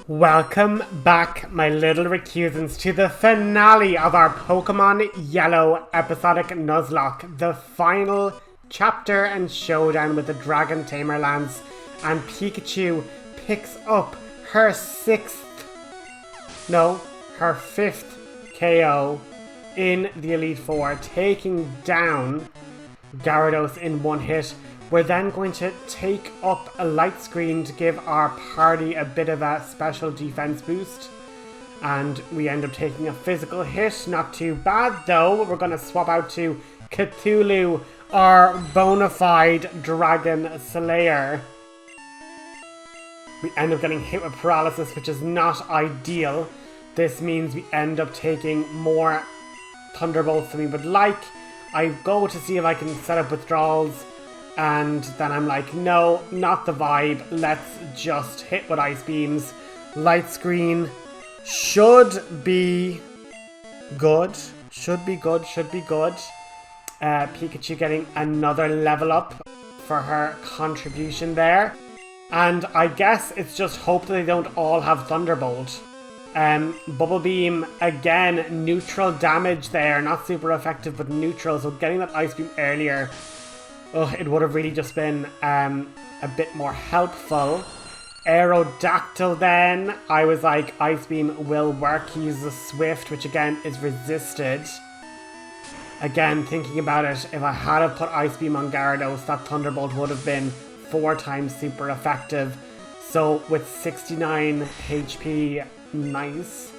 Welcome back, my little recusants, to the finale of our Pokemon Yellow episodic Nuzlocke, the final chapter and showdown with the Dragon Tamer Lance, and Pikachu picks up her fifth KO in the Elite Four, taking down Gyarados in one hit. We're then going to take up a light screen to give our party a bit of a special defense boost. And we end up taking a physical hit. Not too bad though. We're going to swap out to Cthulhu, our bona fide Dragon Slayer. We end up getting hit with paralysis, which is not ideal. This means we end up taking more Thunderbolts than we would like. I go to see if I can set up withdrawals. And then I'm like, no, not the vibe. Let's just hit with Ice Beams. Light Screen should be good. Pikachu getting another level up for her contribution there. And I guess it's just hope that they don't all have Thunderbolt. Bubble Beam, again, neutral damage there. Not super effective, but neutral. So getting that Ice Beam earlier, it would have really just been a bit more helpful. Aerodactyl then, I was like, Ice Beam will work. He uses a Swift, which again is resisted. Again, thinking about it, if I had have put Ice Beam on Gyarados, that Thunderbolt would have been 4 times super effective. So with 69 HP, nice.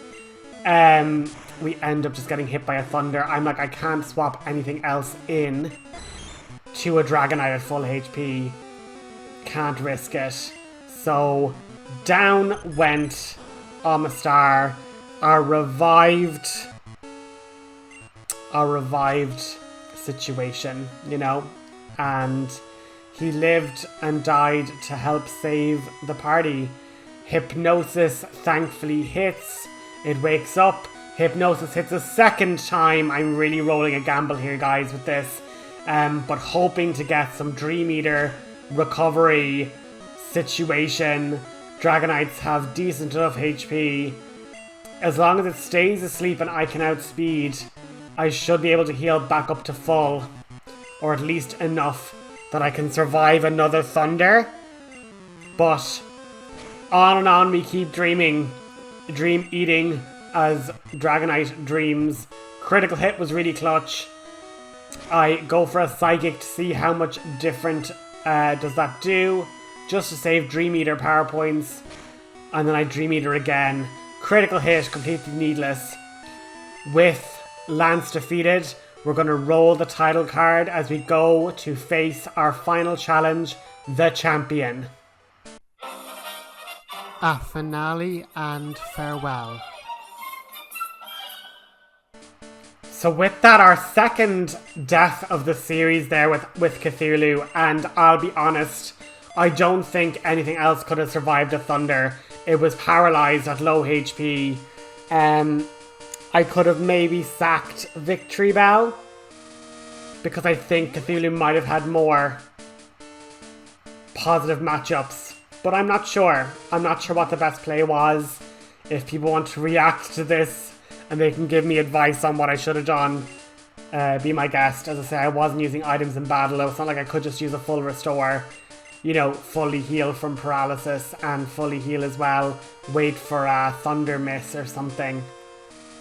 We end up just getting hit by a Thunder. I'm like, I can't swap anything else in to a Dragonite at full HP. Can't risk it. So down went Amistar, our revived situation, you know, and he lived and died to help save the party. Hypnosis thankfully hits. It wakes up. Hypnosis hits a second time. I'm really rolling a gamble here, guys, with this. But hoping to get some Dream Eater recovery situation. Dragonites have decent enough HP. As long as it stays asleep and I can outspeed, I should be able to heal back up to full. Or at least enough that I can survive another Thunder. But on and on we keep dreaming. Dream eating as Dragonite dreams. Critical hit was really clutch. I go for a Psychic to see how much different does that do, just to save Dream Eater power points, and then I Dream Eater again. Critical hit, completely needless. With Lance defeated, we're going to roll the title card as we go to face our final challenge, the champion. A finale and farewell. So with that, our second death of the series there with Cthulhu, and I'll be honest, I don't think anything else could have survived a Thunder. It was paralysed at low HP. I could have maybe sacked Victory Bell, because I think Cthulhu might have had more positive matchups. But I'm not sure. I'm not sure what the best play was. If people want to react to this, and they can give me advice on what I should have done, be my guest. As I say, I wasn't using items in battle. It's not like I could just use a full restore, you know, fully heal from paralysis and fully heal as well. Wait for a Thunder Miss or something.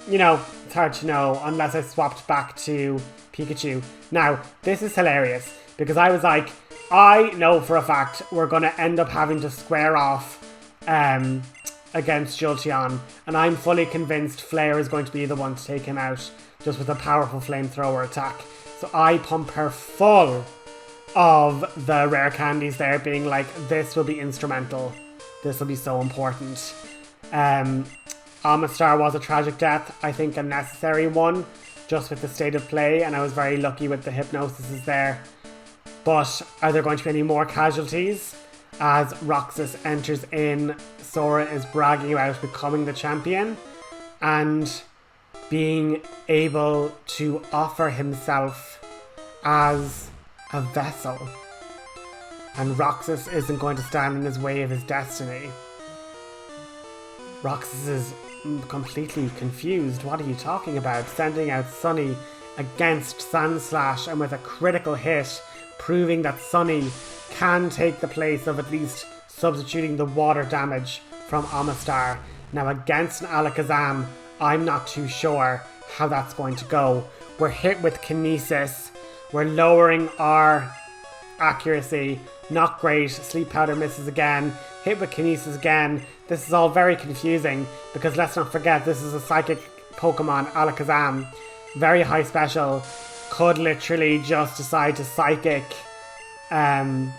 You know, it's hard to know unless I swapped back to Pikachu. Now, this is hilarious because I was like, I know for a fact we're going to end up having to square off against Jolteon, and I'm fully convinced Flare is going to be the one to take him out, just with a powerful flamethrower attack. So I pump her full of the rare candies there, being like, this will be instrumental. This will be so important. Amistar was a tragic death, I think a necessary one, just with the state of play, and I was very lucky with the hypnosis there. But are there going to be any more casualties? As Roxas enters in, Sora is bragging about becoming the champion and being able to offer himself as a vessel. And Roxas isn't going to stand in his way of his destiny. Roxas is completely confused. What are you talking about? Sending out Sunny against Sandslash and with a critical hit, proving that Sunny can take the place of at least substituting the water damage from Amistar. Now against an Alakazam, I'm not too sure how that's going to go. We're hit with Kinesis. We're lowering our accuracy. Not great. Sleep Powder misses again. Hit with Kinesis again. This is all very confusing because let's not forget this is a Psychic Pokemon, Alakazam. Very high special. Could literally just decide to Psychic. And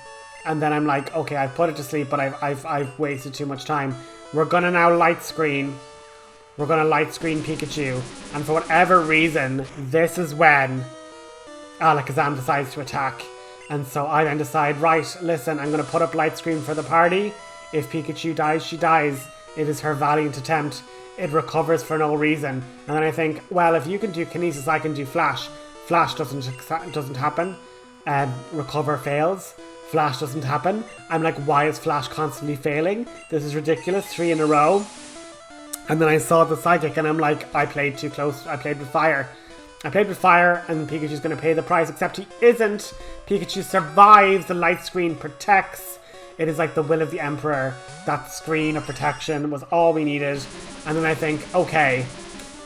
then I'm like, okay, I've put it to sleep, but I've wasted too much time. We're gonna now Light Screen. We're gonna Light Screen Pikachu. And for whatever reason, this is when Alakazam decides to attack. And so I then decide, right, listen, I'm gonna put up Light Screen for the party. If Pikachu dies, she dies. It is her valiant attempt. It recovers for no reason. And then I think, well, if you can do Kinesis, I can do Flash. Flash doesn't happen. Recover fails. Flash doesn't happen. I'm like, why is Flash constantly failing? This is ridiculous. 3 in a row. And then I saw the Psychic and I'm like, I played too close. I played with fire. And Pikachu's going to pay the price, except he isn't. Pikachu survives. The Light Screen protects. It is like the will of the Emperor. That screen of protection was all we needed. And then I think, okay,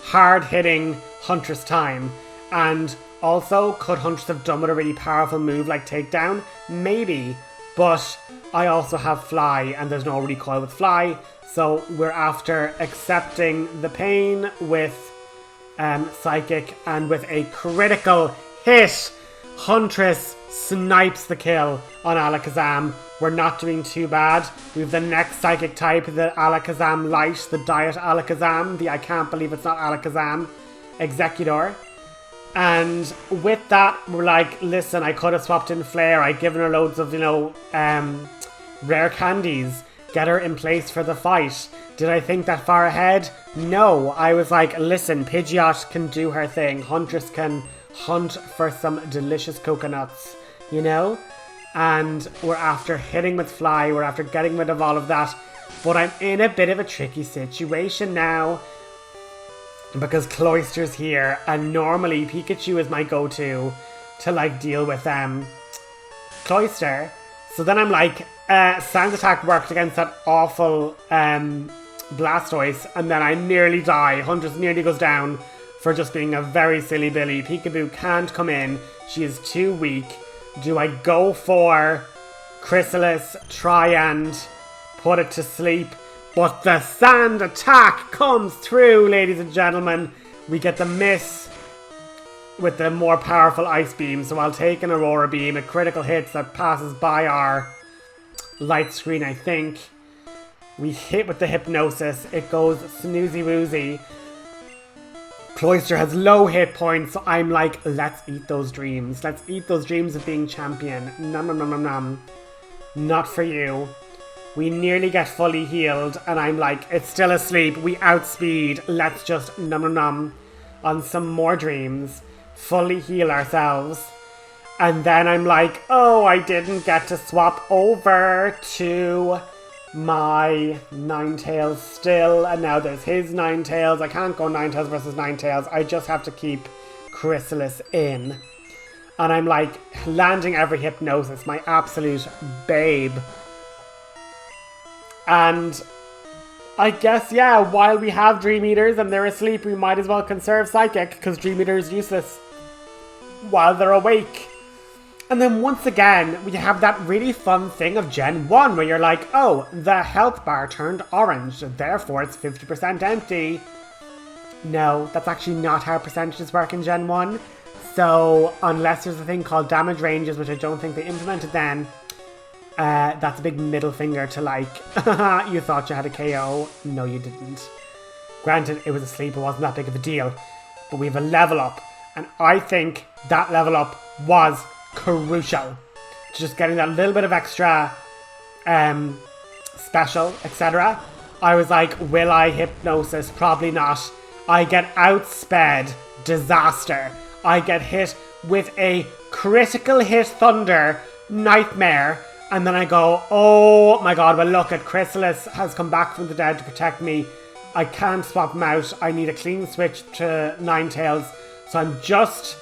hard-hitting Huntress time. And also, could Huntress have done with a really powerful move like Takedown? Maybe. But I also have Fly, and there's no recoil with Fly. So we're after accepting the pain with Psychic, and with a critical hit, Huntress snipes the kill on Alakazam. We're not doing too bad. We have the next Psychic type, the Alakazam Light, the Diet Alakazam, the I can't believe it's not Alakazam, Executor. And with that, we're like, listen, I could have swapped in Flare. I'd given her loads of, rare candies. Get her in place for the fight. Did I think that far ahead? No. I was like, listen, Pidgeot can do her thing. Huntress can hunt for some delicious coconuts, you know? And we're after hitting with Fly. We're after getting rid of all of that. But I'm in a bit of a tricky situation now, because Cloyster's here, and normally Pikachu is my go-to to like deal with Cloyster. So then I'm like, Sand Attack worked against that awful Blastoise, and then I nearly die. Huntress nearly goes down for just being a very silly Billy. Peekaboo can't come in. She is too weak. Do I go for Chrysalis, try and put it to sleep? But the Sand Attack comes through, ladies and gentlemen. We get the miss with the more powerful Ice Beam. So I'll take an Aurora Beam. A critical hit that passes by our Light Screen, I think. We hit with the Hypnosis. It goes snoozy woozy. Cloyster has low hit points, so I'm like, let's eat those dreams. Let's eat those dreams of being champion. Nom nom nom nom nom. Not for you. We nearly get fully healed, and I'm like, it's still asleep. We outspeed. Let's just nom nom nom on some more dreams. Fully heal ourselves. And then I'm like, oh, I didn't get to swap over to my Ninetales still, and now there's his Ninetales. I can't go Ninetales versus Ninetales. I just have to keep Chrysalis in. And I'm like, landing every Hypnosis, my absolute babe. And I guess, yeah, while we have Dream Eaters and they're asleep, we might as well conserve Psychic, because Dream Eater is useless while they're awake. And then once again, we have that really fun thing of Gen 1 where you're like, oh, the health bar turned orange, therefore it's 50% empty. No, that's actually not how percentages work in Gen 1. So, unless there's a thing called damage ranges, which I don't think they implemented then, that's a big middle finger to like, you thought you had a KO. No, you didn't. Granted, it was asleep, it wasn't that big of a deal. But we have a level up. And I think that level up was crucial to just getting that little bit of extra special, etc. I was like, will I Hypnosis? Probably not. I get outsped. Disaster. I get hit with a critical hit Thunder. Nightmare. And then I go, oh my god, well look at Chrysalis has come back from the dead to protect me. I can't swap them out. I need a clean switch to Ninetales. So I'm just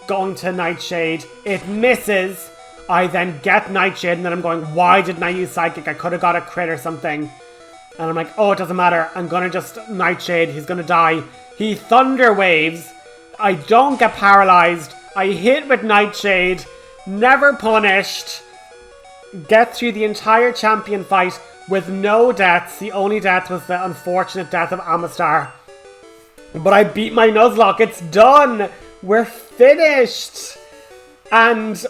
going to Nightshade. It misses. I then get Nightshade and then I'm going, why didn't I use Psychic? I could have got a crit or something. And I'm like, oh, it doesn't matter. I'm going to just Nightshade. He's going to die. He Thunder Waves. I don't get paralyzed. I hit with Nightshade. Never punished. Get through the entire champion fight with no deaths. The only death was the unfortunate death of Amistar. But I beat my Nuzlocke. It's done. We're finished. And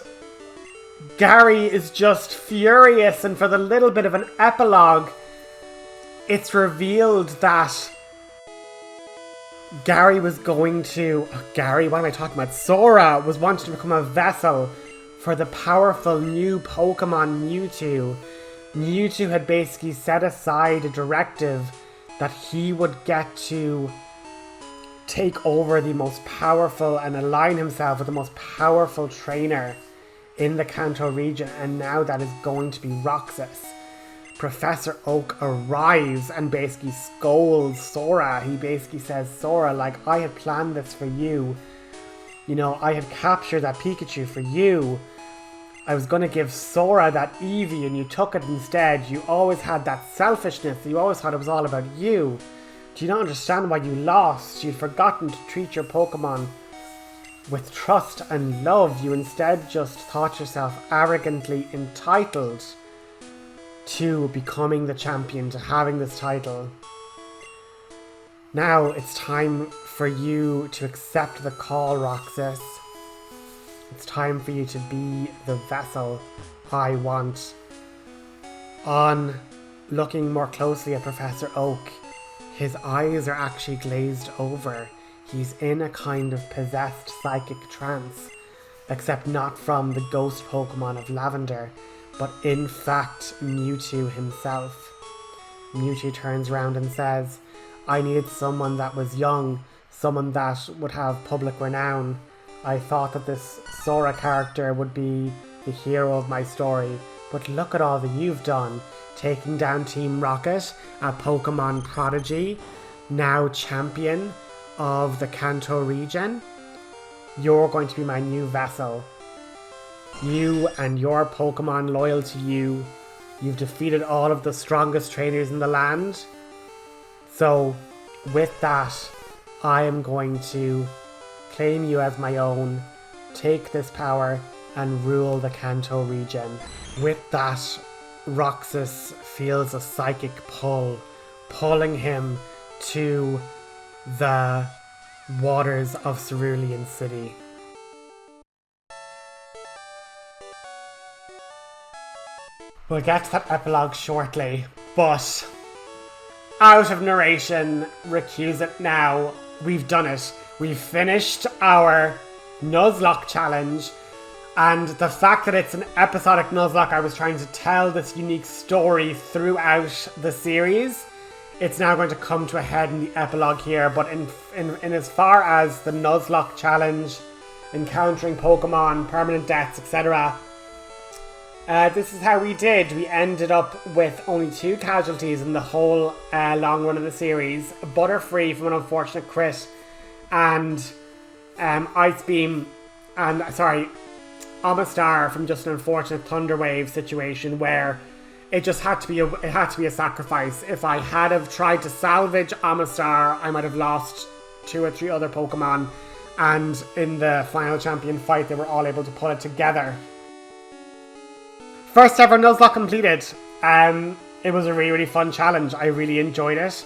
Gary is just furious. And for the little bit of an epilogue, it's revealed that Gary was going to... Gary, what am I talking about? Sora was wanting to become a vessel for the powerful new Pokemon Mewtwo. Mewtwo had basically set aside a directive that he would get to take over the most powerful and align himself with the most powerful trainer in the Kanto region, and now that is going to be Roxas. Professor Oak arrives and basically scolds Sora. He basically says, Sora, like, I had planned this for you. You know, I had captured that Pikachu for you. I was going to give Sora that Eevee and you took it instead. You always had that selfishness. You always thought it was all about you. Do you not understand why you lost? You'd forgotten to treat your Pokemon with trust and love. You instead just thought yourself arrogantly entitled to becoming the champion, to having this title. Now it's time for you to accept the call, Roxas. It's time for you to be the vessel I want. On looking more closely at Professor Oak, his eyes are actually glazed over. He's in a kind of possessed psychic trance, except not from the ghost Pokemon of Lavender, but in fact Mewtwo himself. Mewtwo turns around and says, I needed someone that was young, someone that would have public renown. I thought that this Sora character would be the hero of my story, but look at all that you've done. Taking down Team Rocket, a Pokemon prodigy, now champion of the Kanto region. You're going to be my new vessel. You and your Pokemon loyal to you. You've defeated all of the strongest trainers in the land. So, with that, I am going to claim you as my own, take this power, and rule the Kanto region. With that, Roxas feels a psychic pull, pulling him to the waters of Cerulean City. We'll get to that epilogue shortly, but out of narration, recuse it now. We've done it. We've finished our Nuzlocke challenge, and the fact that it's an episodic Nuzlocke, I was trying to tell this unique story throughout the series. It's now going to come to a head in the epilogue here, but in as far as the Nuzlocke challenge, encountering Pokemon, permanent deaths, etc., this is how we did. We ended up with only 2 casualties in the whole long run of the series. Butterfree from an unfortunate crit, and Ice Beam, and Amistar from just an unfortunate Thunder Wave situation where it just had to be a sacrifice. If I had have tried to salvage Amistar, I might have lost 2 or 3 other Pokemon, and in the final champion fight, they were all able to pull it together. First ever Nuzlocke completed. It was a really, really fun challenge. I really enjoyed it.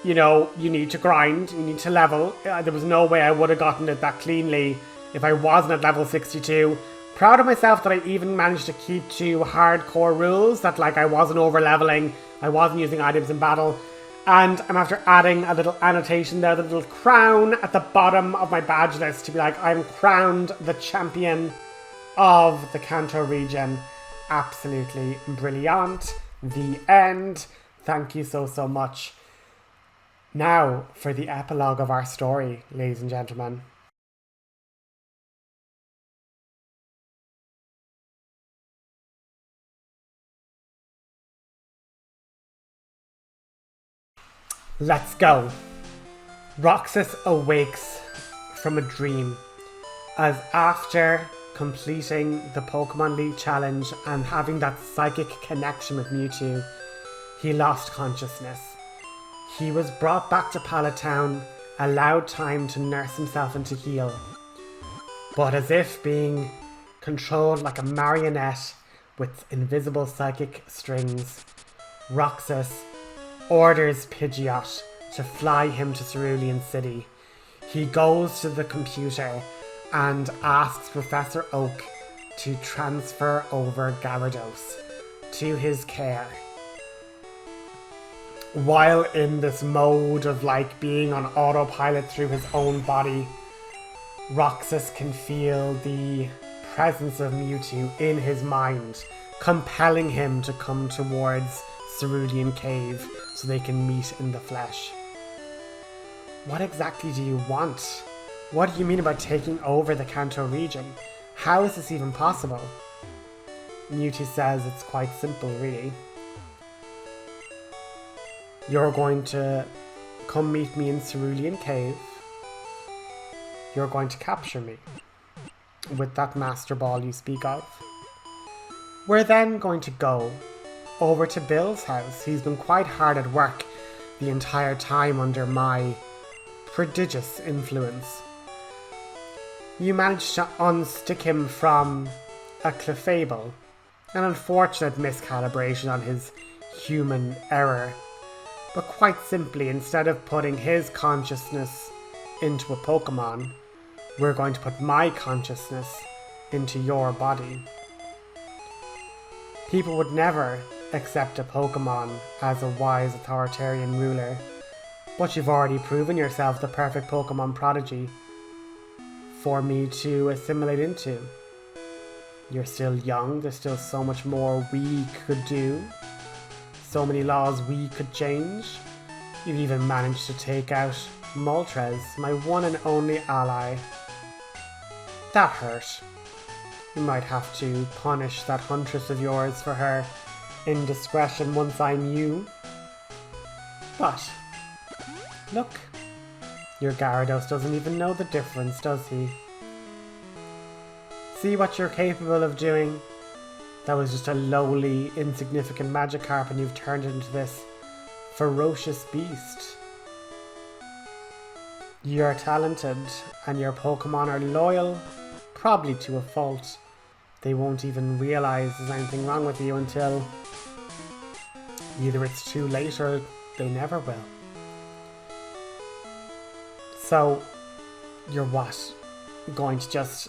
You know, you need to grind, you need to level. There was no way I would have gotten it that cleanly if I wasn't at level 62. Proud of myself that I even managed to keep to hardcore rules, that like I wasn't over leveling, I wasn't using items in battle. And I'm after adding a little annotation there, the little crown at the bottom of my badge list to be like, I'm crowned the champion of the Kanto region. Absolutely brilliant. The end. Thank you so much. Now for the epilogue of our story, ladies and gentlemen. Let's go. Roxas awakes from a dream as after completing the Pokemon League challenge and having that psychic connection with Mewtwo, he lost consciousness. He was brought back to Pallet Town, allowed time to nurse himself and to heal. But as if being controlled like a marionette with invisible psychic strings, Roxas orders Pidgeot to fly him to Cerulean City. He goes to the computer and asks Professor Oak to transfer over Gyarados to his care. While in this mode of like being on autopilot through his own body, Roxas can feel the presence of Mewtwo in his mind, compelling him to come towards Cerulean Cave so they can meet in the flesh. What exactly do you want? What do you mean about taking over the Kanto region? How is this even possible? Mewtwo says it's quite simple, really. You're going to come meet me in Cerulean Cave. You're going to capture me with that Master Ball you speak of. We're then going to go over to Bill's house. He's been quite hard at work the entire time under my prodigious influence. You managed to unstick him from a Clefable, an unfortunate miscalibration on his human error. But quite simply, instead of putting his consciousness into a Pokemon, we're going to put my consciousness into your body. People would never accept a Pokemon as a wise authoritarian ruler, but you've already proven yourself the perfect Pokemon prodigy for me to assimilate into. You're still young, there's still so much more we could do, so many laws we could change. You've even managed to take out Moltres, my one and only ally. That hurt. You might have to punish that huntress of yours for her indiscretion once I knew. But look, your Gyarados doesn't even know the difference, does he? See what you're capable of doing? That was just a lowly, insignificant Magikarp and you've turned it into this ferocious beast. You're talented and your Pokemon are loyal, probably to a fault. They won't even realise there's anything wrong with you until either it's too late or they never will. So, you're what? Going to just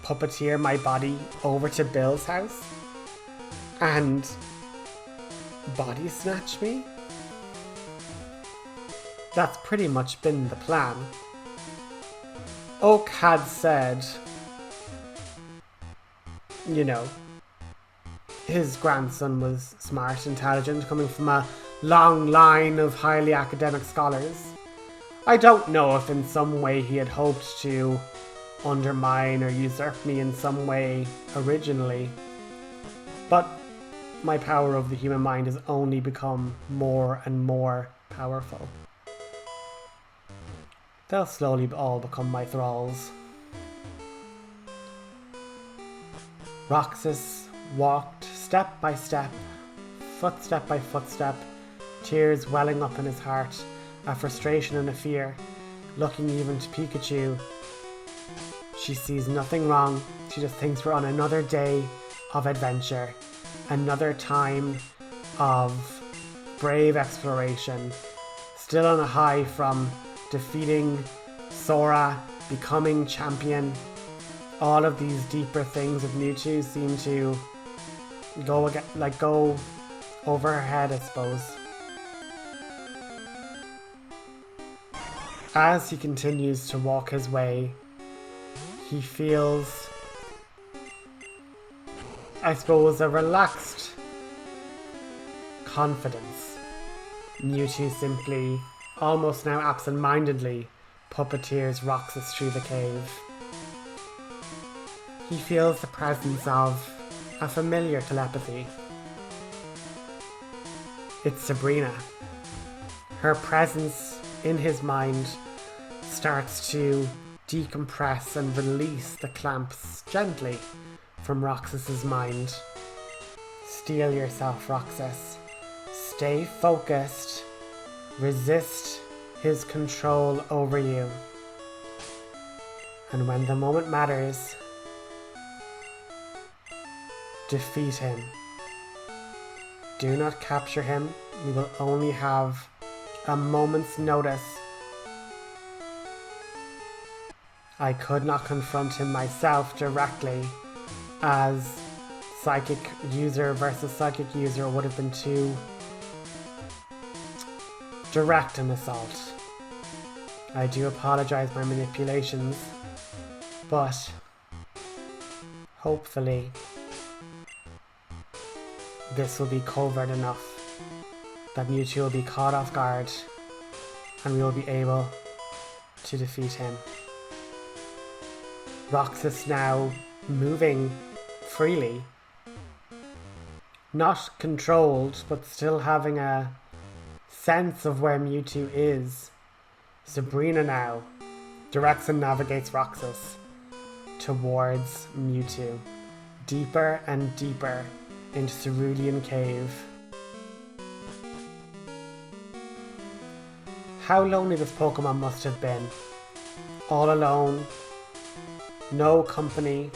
puppeteer my body over to Bill's house? And body snatch me? That's pretty much been the plan. Oak had said, you know, his grandson was smart, intelligent, coming from a long line of highly academic scholars. I don't know if in some way he had hoped to undermine or usurp me in some way originally, but my power over the human mind has only become more and more powerful. They'll slowly all become my thralls. Roxas walked step by step, footstep by footstep, tears welling up in his heart, a frustration and a fear, looking even to Pikachu. She sees nothing wrong, she just thinks we're on another day of adventure, another time of brave exploration, still on a high from defeating Sora, becoming champion. All of these deeper things of Mewtwo seem to go over her head, I suppose. As he continues to walk his way, he feels, I suppose, a relaxed confidence. Mewtwo simply, almost now absent-mindedly, puppeteers Roxas through the cave. He feels the presence of a familiar telepathy. It's Sabrina. Her presence in his mind starts to decompress and release the clamps gently from Roxas's mind. Steel yourself, Roxas. Stay focused. Resist his control over you. And when the moment matters, defeat him. Do not capture him. We will only have a moment's notice. I could not confront him myself directly, as psychic user versus psychic user would have been too direct an assault. I do apologize for my manipulations, but hopefully this will be covert enough that Mewtwo will be caught off guard and we will be able to defeat him. Roxas now moving freely, not controlled, but still having a sense of where Mewtwo is. Sabrina now directs and navigates Roxas towards Mewtwo, deeper and deeper into Cerulean Cave. How lonely this Pokemon must have been. All alone, no company,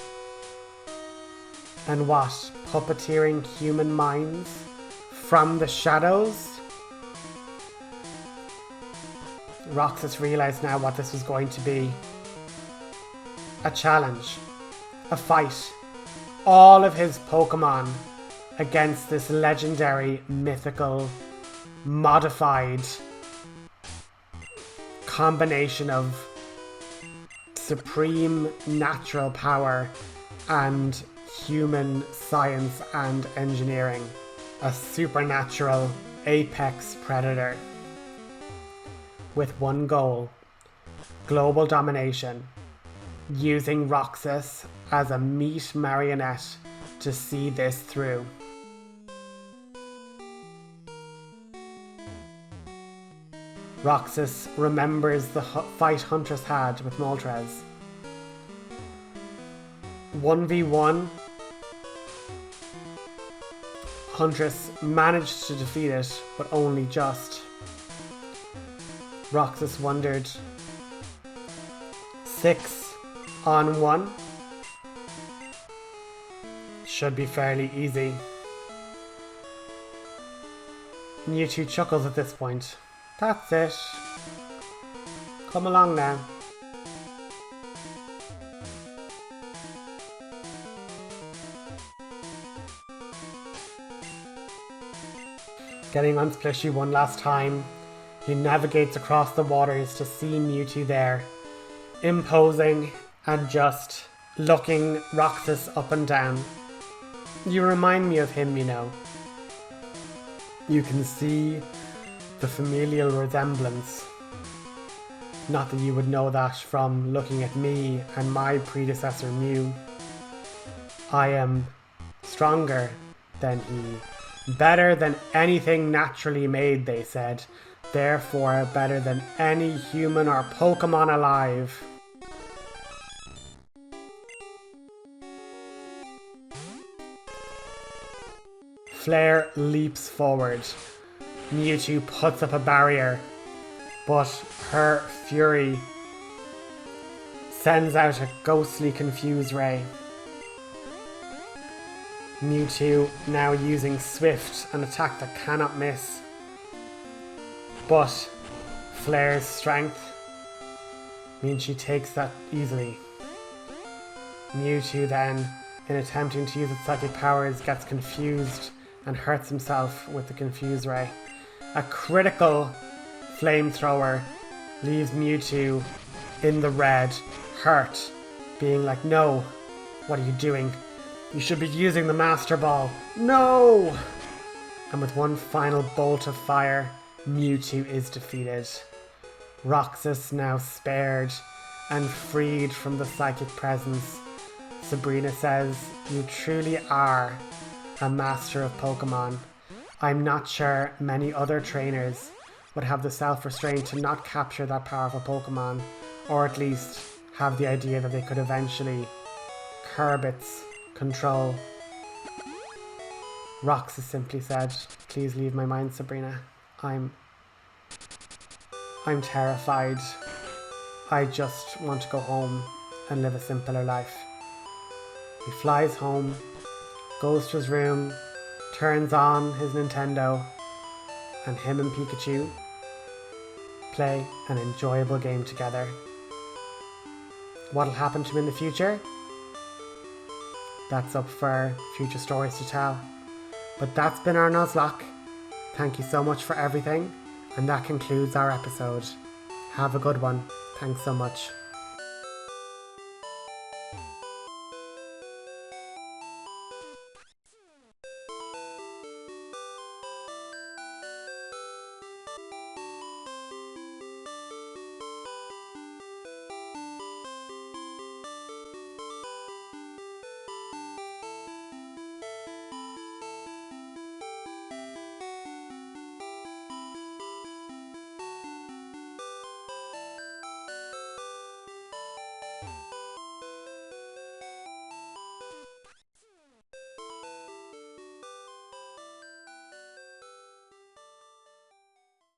and what? Puppeteering human minds from the shadows? Roxas realized now what this was going to be. A challenge. A fight. All of his Pokemon against this legendary, mythical, modified combination of supreme natural power and human science and engineering. A supernatural apex predator with one goal: global domination, using Roxas as a meat marionette to see this through. Roxas remembers the fight Huntress had with Moltres. 1v1. Huntress managed to defeat it, but only just. Roxas wondered, 6-on-1 should be fairly easy. Mewtwo chuckles at this point. That's it. Come along now. Getting on Splishy one last time, he navigates across the waters to see Mewtwo there, imposing and just looking Roxas up and down. You remind me of him, you know. You can see the familial resemblance. Not that you would know that from looking at me and my predecessor Mew. I am stronger than he. Better than anything naturally made, they said. Therefore, better than any human or Pokemon alive. Flare leaps forward. Mewtwo puts up a barrier, but her fury sends out a ghostly confused ray. Mewtwo now using Swift, an attack that cannot miss. But Flare's strength means she takes that easily. Mewtwo then, in attempting to use its psychic powers, gets confused and hurts himself with the confuse ray. A critical flamethrower leaves Mewtwo in the red, hurt, being like, no, what are you doing? You should be using the Master Ball. No! And with one final bolt of fire, Mewtwo is defeated. Roxas now spared and freed from the psychic presence. Sabrina says, you truly are a master of Pokemon. I'm not sure many other trainers would have the self-restraint to not capture that powerful Pokemon, or at least have the idea that they could eventually curb its control. Roxas simply said, "Please leave my mind, Sabrina. I'm terrified. I just want to go home and live a simpler life." He flies home, goes to his room, turns on his Nintendo, and him and Pikachu play an enjoyable game together. What'll happen to him in the future? That's up for future stories to tell. But that's been our Nuzlocke. Thank you so much for everything, and that concludes our episode. Have a good one. Thanks so much.